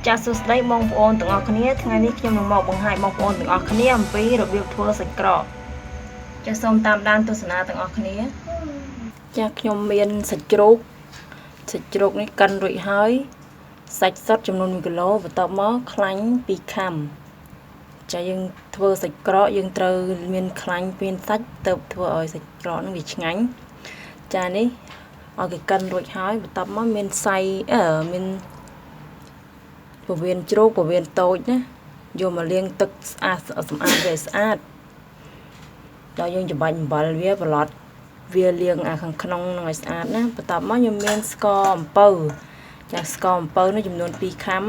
ចាសសួស្តីបងប្អូនទាំងអស់គ្នាថ្ងៃនេះខ្ញុំនឹងមកបង្ហាញបងប្អូនទាំងអស់គ្នាអំពីរបៀបធ្វើសាច់ក្រកចាសសូមតាមដានទស្សនាទាំងអស់គ្នាចាសខ្ញុំមានសាច់ជ្រូកនេះកិនរួចហើយសាច់សុទ្ធចំនួន1គីឡូបន្ទាប់មកខ្លាញ់2ខាំចាសយើងធ្វើសាច់ក្រកយើងត្រូវមានខ្លាញ់មានសាច់ទៅធ្វើឲ្យសាច់ក្រកនឹងវាឆ្ងាញ់ចាសនេះឲ្យគេកិនរួចហើយបន្ទាប់មកមានមានពវៀនជ្រូកពវៀនតូចណាយកមកលាងទឹកស្អាតសម្អាតវាស្អាតដល់យើងច្របាច់អំបិលវាប្រឡត់វាលាងខាងក្នុងនឹងឲ្យស្អាតណាបន្ទាប់មកខ្ញុំមានស្ករអំពៅចាស្ករអំពៅនេះចំនួន2ខាំ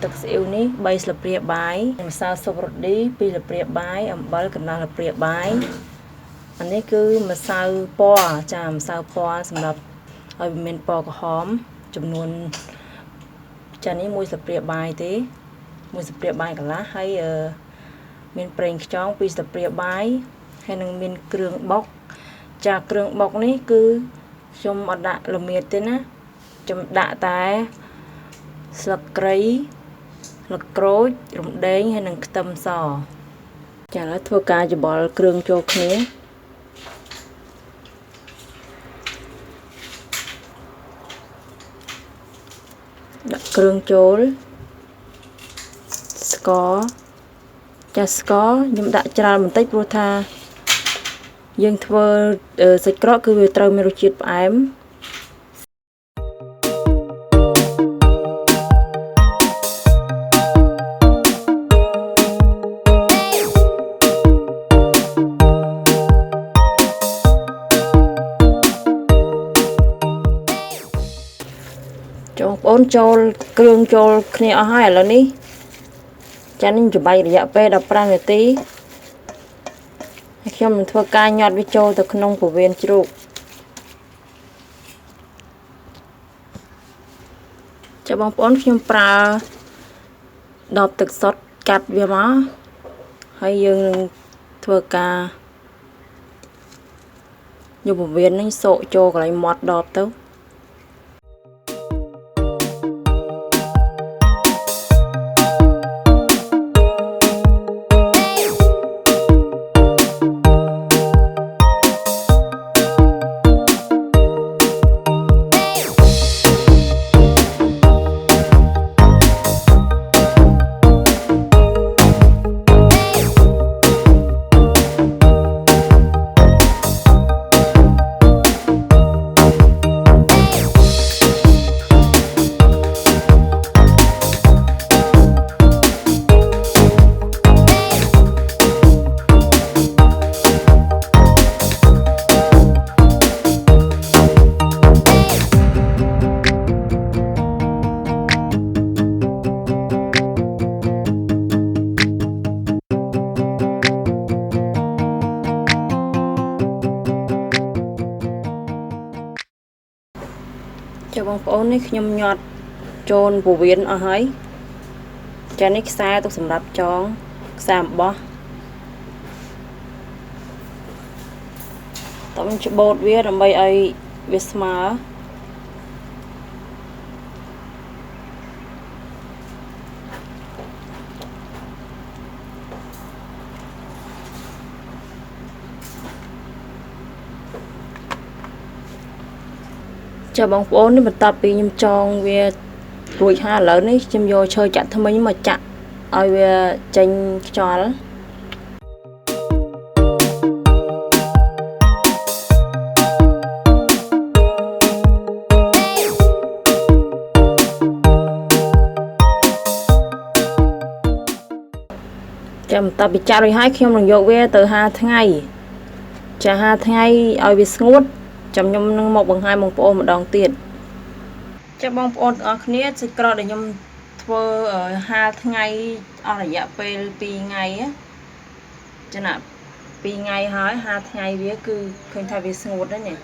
ទឹកស៊ីអ៊ីវនេះ3ស្លាបព្រាបាយម្សៅស៊ុបរ៉ូឌី2ស្លាបព្រាបាយអំបិលកន្លះស្លាបព្រាបាយអានេះគឺម្សៅពណ៌ចាម្សៅពណ៌សម្រាប់ឲ្យវាមានពណ៌ក្រហមចំនួនចានេះ1ស្លាបព្រាបាយទេ1ស្លាបព្រាបាយកន្លះហើយមានប្រេងខ្យង2ស្លាបព្រាបាយហើយនឹងមានគ្រឿងបុកចាគ្រឿងបុកនេះគឺខ្ញុំអត់ដាក់ល្មៀតទេណាខ្ញុំដាក់តែស្លឹកគ្រៃស្លឹកក្រូចរំដេងហើយនឹងខ្ទឹមសចាឥឡូវធ្វើការច្របល់គ្រឿងចូលគ្នាដាក់គ្រឿងចូលស្ករចាស្ករខ្ញុំដាក់ច្រើនបន្តិចព្រោះថាយើងធ្វើសាច់ក្រកគឺវាត្រូវមានរសជាតិផ្អែមបងប្អូនចូលគ្រឿងចូលគ្នាអស់ហើយឥឡូវនេះចានេះច្របាច់រយៈពេល15នាទីហើយខ្ញុំនឹងធ្វើការញាត់វាចូលទៅក្នុងពវៀនជ្រូកចាបងប្អូនខ្ញុំប្រើដបទឹកសុទ្ធកាត់វាមកហើយយើងនឹងធ្វើការយកពវៀននេះសោកចូលកន្លែងមាត់ដបទៅចាបងប្អូននេះខ្ញុំញាត់ចូលពវៀនអស់ហើយចានេះខ្សែទុកសម្រាប់ចងខ្សែអំបោះតោះខ្ញុំច្បូតវាដើម្បីឲ្យវាស្មើចាបងប្អូននេះបន្ទាប់ពីខ្ញុំចងវារួចហើយឥឡូវនេះខ្ញុំយកឈើចាក់ថ្មិញមកចាក់ឲ្យវាចេញខ្យល់ចាបន្ទាប់ពីចាក់រួចហើយខ្ញុំនឹងយកវាទៅហាលថ្ងៃចាហាលថ្ងៃឲ្យវាស្ងួតចាំខ្ញុំនឹងមកបង្ហាញបងប្អូនម្ដងទៀតចាបងប្អូនទាំងអស់គ្នាសាច់ក្រកដែលខ្ញុំធ្វើហាលថ្ងៃអស់រយៈពេល2ថ្ងៃចាណា2ថ្ងៃហើយហាលថ្ងៃវាគឺឃើញថាវាស្ងួតហើយនេះ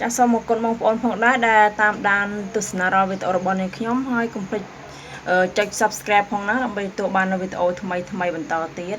ចាសូមអរគុណបងប្អូនផងដែរដែលតាមដានទស្សនារាល់វីដេអូរបស់នាងខ្ញុំហើយកុំភ្លេចចុច Subscribe ផងណាដើម្បីទទួលបាននូវវីដេអូថ្មីៗបន្តទៀត